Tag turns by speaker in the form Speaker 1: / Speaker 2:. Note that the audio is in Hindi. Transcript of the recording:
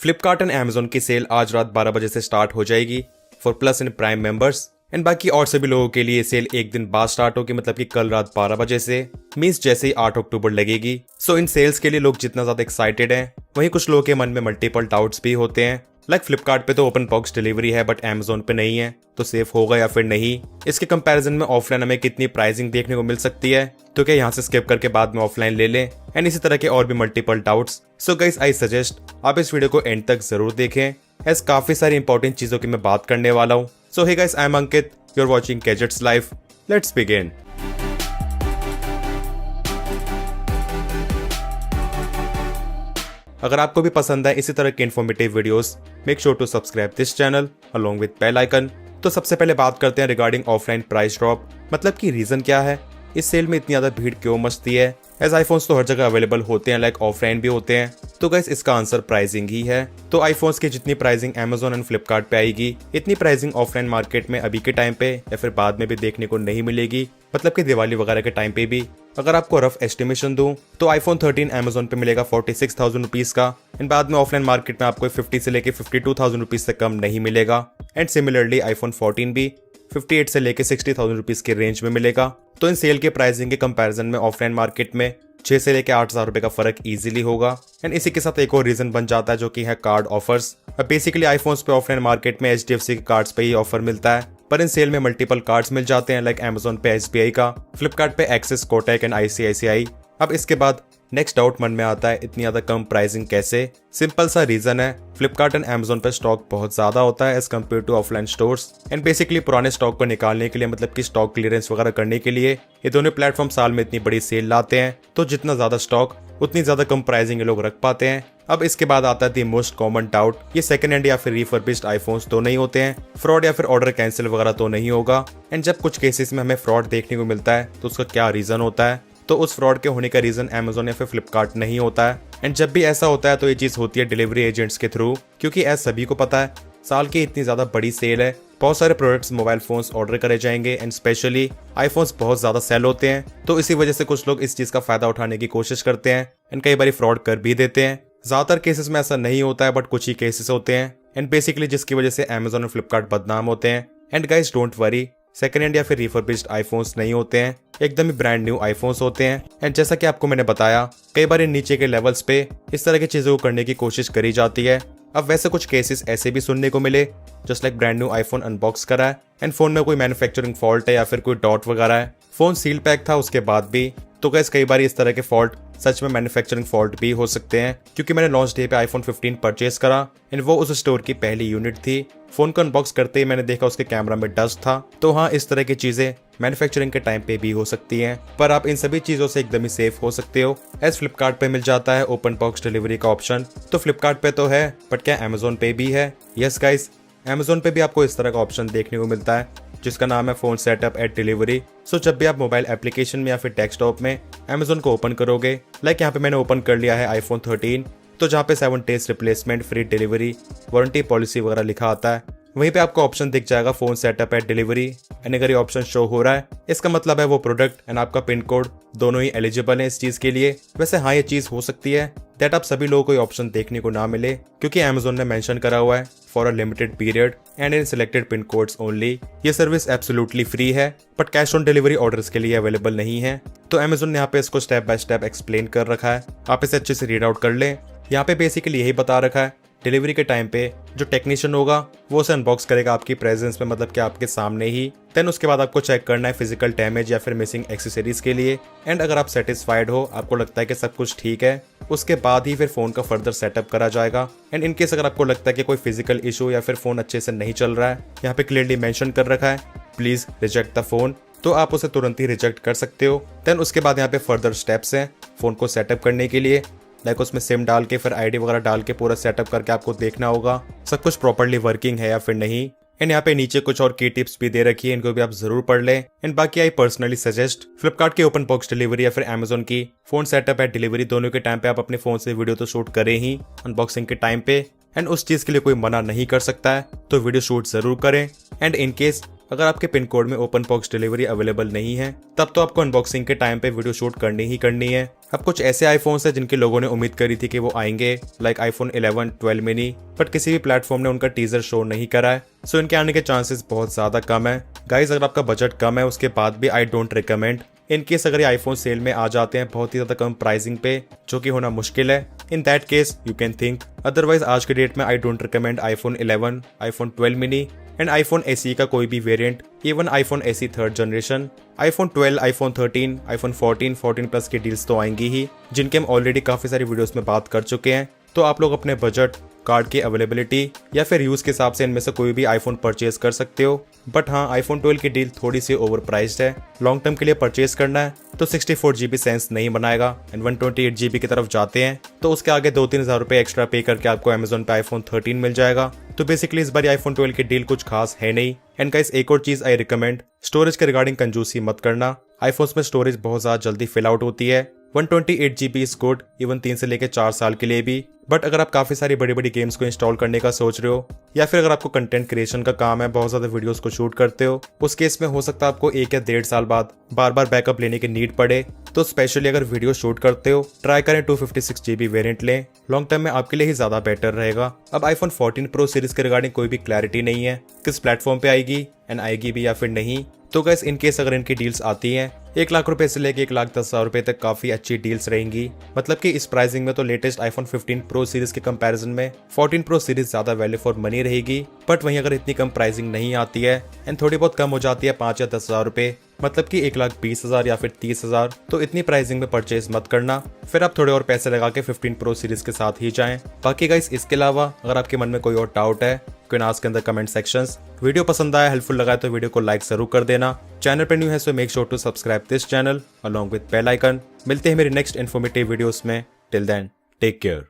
Speaker 1: फ्लिपकार्ट एंड अमेजोन की सेल आज रात 12 बजे से स्टार्ट हो जाएगी for plus and prime members. And बाकी और सभी लोगों के लिए सेल एक दिन बाद स्टार्ट होगी, मतलब कि कल रात 12 बजे से, मींस जैसे ही 8 अक्टूबर लगेगी। सो इन सेल्स के लिए लोग जितना ज्यादा एक्साइटेड हैं, वहीं कुछ लोगों के मन में मल्टीपल डाउट्स भी होते हैं। लाइक फ्लिपकार्ट पे तो ओपन बॉक्स डिलीवरी है बट अमेजोन पे नहीं है, तो सेफ होगा या फिर नहीं। इसके कंपैरिजन में ऑफलाइन हमें कितनी प्राइसिंग देखने को मिल सकती है, तो क्या यहाँ से स्किप करके बाद में ऑफलाइन ले लें। एंड इसी तरह के और भी multiple doubts. So guys I suggest आप इस वीडियो को एंड तक जरूर देखें, एज काफी सारी इंपॉर्टेंट चीजों की मैं बात करने वाला हूँ। So hey guys, I am Ankit, you are watching gadgets life. Let's begin. अगर आपको भी पसंद है इसी तरह के informative videos, make sure to subscribe this channel along with bell icon. तो सबसे पहले बात करते हैं रिगार्डिंग ऑफलाइन प्राइस ड्रॉप, मतलब कि रीजन क्या है, इस सेल में इतनी ज्यादा भीड़ क्यों मचती है। एज आईफोन्स तो हर जगह अवेलेबल होते हैं, लाइक ऑफलाइन भी होते हैं, तो गाइस इसका आंसर प्राइसिंग ही है। तो आईफोन्स की जितनी प्राइसिंग अमेजोन एंड फ्लिपकार्ट पे आएगी, इतनी प्राइसिंग ऑफलाइन मार्केट में अभी के टाइम पे या फिर बाद में भी देखने को नहीं मिलेगी, मतलब कि दिवाली वगैरह के टाइम पे भी। अगर आपको रफ एस्टिमेशन दूं तो आईफोन 13 अमेजोन पे मिलेगा 46,000 रुपीज का, एंड बाद में ऑफलाइन मार्केट में आपको 50 से लेके 52,000 रुपीज से कम नहीं मिलेगा। एंड सिमिलरली आईफोन 14 भी 58 से लेके 60,000 रुपीज के रेंज में मिलेगा। तो इन सेल के प्राइसिंग के कंपैरिजन में ऑफलाइन मार्केट में 6 से लेके 8,000 रुपए का फर्क इजीली होगा। एंड इसी के साथ एक और रीजन बन जाता है जो कि है कार्ड ऑफर्स। अब बेसिकली आईफोन्स पे ऑफलाइन मार्केट में HDFC के कार्ड्स पे ही ऑफर मिलता है, पर इन सेल में मल्टीपल कार्ड्स मिल जाते हैं, लाइक अमेजोन पे SBI का, फ्लिपकार्ट पे एक्सिस, कोटक एंड ICICI। अब इसके बाद नेक्स्ट डाउट मन में आता है, इतनी ज्यादा कम प्राइसिंग कैसे। सिंपल सा रीजन है, फ्लिपकार्ट एंड अमेजोन पे स्टॉक बहुत ज्यादा होता है as compare to offline stores. And basically पुराने स्टॉक को निकालने के लिए, मतलब कि स्टॉक क्लियरेंस वगैरह करने के लिए, ये दोनों प्लेटफॉर्म साल में इतनी बड़ी सेल लाते हैं, तो जितना ज्यादा स्टॉक उतनी ज्यादा कम प्राइसिंग ये लोग रख पाते हैं। अब इसके बाद आता है दी मोस्ट कॉमन डाउट, ये सेकंड हैंड या फिर रिफर्बिश्ड आईफोन्स तो नहीं होते हैं, फ्रॉड या फिर ऑर्डर कैंसिल वगैरह तो नहीं होगा। एंड जब कुछ केसेस में हमें फ्रॉड देखने को मिलता है तो उसका क्या रीजन होता है, तो उस फ्रॉड के होने का रीजन अमेजोन या फिर फ्लिपकार्ट नहीं होता है। एंड जब भी ऐसा होता है तो ये चीज होती है डिलीवरी एजेंट्स के थ्रू, क्योंकि एज सभी को पता है साल की इतनी ज्यादा बड़ी सेल है, बहुत सारे प्रोडक्ट्स मोबाइल फोन्स ऑर्डर करे जाएंगे, एंड स्पेशली आईफोन्स बहुत ज्यादा सेल होते हैं, तो इसी वजह से कुछ लोग इस चीज का फायदा उठाने की कोशिश करते हैं एंड कई बार फ्रॉड कर भी देते हैं। ज्यादातर केसेस में ऐसा नहीं होता है, बट कुछ ही केसेस होते हैं, एंड बेसिकली जिसकी वजह से अमेजोन और फ्लिपकार्ट बदनाम होते हैं। And guys don't worry, second hand या फिर रिफर्बिश्ड आईफोन्स नहीं होते हैं, एकदम ही ब्रांड न्यू आईफोन्स होते हैं। एंड जैसा कि आपको मैंने बताया, कई बार इन नीचे के लेवल्स पे इस तरह की चीजों को करने की कोशिश करी जाती है। अब वैसे कुछ केसेस ऐसे भी सुनने को मिले, just like brand new iPhone unbox करा है एंड फोन में कोई मैन्युफैक्चरिंग फॉल्ट है या फिर कोई डॉट वगैरह है, फोन सील पैक था उसके बाद भी। तो गाइस कई बार इस तरह के फॉल्ट सच में मैन्युफैक्चरिंग फॉल्ट भी हो सकते हैं, क्योंकि मैंने लॉन्च डे पे आईफोन 15 परचेज करा एंड वो उस स्टोर की पहली यूनिट थी। फोन को अनबॉक्स करते ही मैंने देखा उसके कैमरा में डस्ट था। तो हाँ, इस तरह की चीजें मैन्युफैक्चरिंग के टाइम पे भी हो सकती हैं, पर आप इन सभी चीजों से एकदम ही सेफ हो सकते हो, एज फ्लिपकार्ट पे मिल जाता है ओपन बॉक्स डिलीवरी का ऑप्शन। तो फ्लिपकार्ट पे तो है, बट क्या अमेजोन पे भी है? यस गाइस, अमेजोन पे भी आपको इस तरह का ऑप्शन देखने को मिलता है, जिसका नाम है फोन सेटअप एट डिलीवरी। सो जब भी आप मोबाइल एप्लीकेशन में या फिर डेस्कटॉप में अमेजोन को ओपन करोगे, लाइक यहाँ पे मैंने ओपन कर लिया है आईफोन 13, तो जहाँ पे 7 days replacement, free delivery, warranty policy वगैरह लिखा आता है, वहीं पे आपको ऑप्शन दिख जाएगा phone setup at delivery. And अगर ये ऑप्शन शो हो रहा है, इसका मतलब है वो प्रोडक्ट एंड आपका पिन कोड दोनों ही एलिजिबल है इस चीज के लिए। वैसे हाँ, ये चीज हो सकती है दैट आप सभी लोगों को ये ऑप्शन देखने को ना मिले, क्योंकि अमेजोन ने मेंशन करा हुआ है for a limited period and in selected pin codes only. ये सर्विस एब्सोल्युटली फ्री है, but cash on delivery orders के लिए अवेलेबल नहीं है। तो अमेजोन ने यहाँ पे इसको स्टेप बाय स्टेप एक्सप्लेन कर रखा है, आप इसे अच्छे से रीड आउट कर लें। यहाँ पे बेसिकली यही बता रखा है, डिलीवरी के टाइम पे जो टेक्नीशियन होगा वो उसे अनबॉक्स करेगा आपकी प्रेजेंस में, मतलब कि आपके सामने ही। देन उसके बाद आपको चेक करना है फिजिकल डैमेज या फिर मिसिंग एक्सेसरीज के लिए। एंड अगर आप सेटिस्फाइड हो, आपको लगता है कि सब कुछ ठीक है, उसके बाद ही फिर फोन का फर्दर सेटअप करा जाएगा। एंड इनकेस अगर आपको लगता है कि कोई फिजिकल इशू या फिर फोन अच्छे से नहीं चल रहा है, यहाँ पे क्लियरली मेंशन कर रखा है प्लीज रिजेक्ट द फोन, तो आप उसे तुरंत ही रिजेक्ट कर सकते हो। देन उसके बाद यहाँ पे फर्दर स्टेप्स हैं फोन को सेटअप करने के लिए, लाइक उसमें सिम डाल के फिर आईडी वगैरह डाल के पूरा सेटअप करके आपको देखना होगा सब कुछ प्रॉपर्ली वर्किंग है या फिर नहीं। एंड यहाँ पे नीचे कुछ और की टिप्स भी दे रखी है, इनको भी आप जरूर पढ़ लें। एंड बाकी आई पर्सनली सजेस्ट फ्लिपकार्ट की ओपन बॉक्स डिलीवरी या फिर अमेजोन की फोन सेटअप एट डिलीवरी, दोनों के टाइम पे आप अपने फोन से वीडियो तो शूट करें ही अनबॉक्सिंग के टाइम पे, एंड उस चीज के लिए कोई मना नहीं कर सकता है, तो वीडियो शूट जरूर करें। एंड इनकेस अगर आपके पिन कोड में ओपन बॉक्स डिलीवरी अवेलेबल नहीं है, तब तो आपको अनबॉक्सिंग के टाइम पे वीडियो शूट करनी ही करनी है। अब कुछ ऐसे आईफोन्स हैं जिनके लोगों ने उम्मीद करी थी कि वो आएंगे, लाइक आईफोन 11, 12 मिनी, बट किसी भी प्लेटफॉर्म ने उनका टीजर शो नहीं करा है, सो इनके आने के चांसेस बहुत ज्यादा कम है। गाइज अगर आपका बजट कम है उसके बाद भी I don't recommend. In case अगर ये आईफोन सेल में आ जाते हैं बहुत ही ज्यादा कम प्राइसिंग पे, जो कि होना मुश्किल है, in that case you can think. Otherwise आज के डेट में I don't recommend iPhone 11, iPhone 12 mini and iPhone SE का कोई भी variant, even iPhone SE third generation, iPhone 12, iPhone 13, iPhone 14, 14 plus की डील्स तो आएंगी ही, जिनके हम ऑलरेडी काफी सारी वीडियोस में बात कर चुके हैं। तो आप लोग अपने बजट, कार्ड की अवेलेबिलिटी या फिर यूज के हिसाब से इनमें से कोई भी आईफोन परचेज कर सकते हो। बट हाँ, आईफोन 12 की डील थोड़ी सी ओवर प्राइस्ड है। लॉन्ग टर्म के लिए परचेज करना है तो 64 GB सेंस नहीं बनाएगा एंड 128 GB की तरफ जाते हैं तो उसके आगे 2-3 हज़ार रुपए एक्स्ट्रा पे करके आपको अमेजोन पे आईफोन 13 मिल जाएगा। तो बेसिकली इस बार आईफोन 12 की डील कुछ खास है नहीं। एंड गाइस एक और चीज आई रिकमेंड, स्टोरेज के रिगार्डिंग कंजूसी मत करना। आईफोन्स में स्टोरेज बहुत ज्यादा जल्दी फिल आउट होती है। 128 GB इज गुड इवन 3 से लेकर 4 साल के लिए भी। बट अगर आप काफी सारी बड़ी बड़ी गेम्स को इंस्टॉल करने का सोच रहे हो या फिर अगर आपको कंटेंट क्रिएशन का काम है, बहुत ज्यादा वीडियोस को शूट करते हो, उस केस में हो सकता है आपको 1 या 1.5 साल बाद बार बार बैकअप लेने की नीड पड़े। तो स्पेशली अगर वीडियो शूट करते हो ट्राई करें 256 GB वेरिएंट लें, लॉन्ग टर्म में आपके लिए ही ज्यादा बेटर रहेगा। अब आईफोन 14 प्रो सीरीज के रिगार्डिंग कोई भी क्लैरिटी नहीं है किस प्लेटफॉर्म पे आएगी एंड आएगी भी या फिर नहीं। तो गैस इन केस अगर इनकी डील्स आती हैं 1 लाख रुपए से लेके 1,10,000 रुपए तक काफी अच्छी डील्स रहेंगी। मतलब कि इस प्राइसिंग में तो लेटेस्ट आईफोन 15 प्रो सीरीज के कंपैरिजन में 14 प्रो सीरीज ज्यादा वैल्यू फॉर मनी रहेगी। बट वहीं अगर इतनी कम प्राइसिंग नहीं आती है एंड थोड़ी बहुत कम हो जाती है 5 या 10,000 रुपए, मतलब कि 1,20,000 या फिर 30,000, तो इतनी प्राइसिंग में परचेज मत करना। फिर आप थोड़े और पैसे लगा के 15 प्रो सीरीज के साथ ही जाएं। बाकी गाइस इसके अलावा अगर आपके मन में कोई और डाउट है can ask in the comment sections. Video पसंद आया, हेल्पफुल लगा तो वीडियो को लाइक जरूर कर देना। चैनल पर न्यू है so make sure to subscribe this channel along with bell icon. मिलते हैं मेरी नेक्स्ट इन्फॉर्मेटिव वीडियोस में। Till then take care.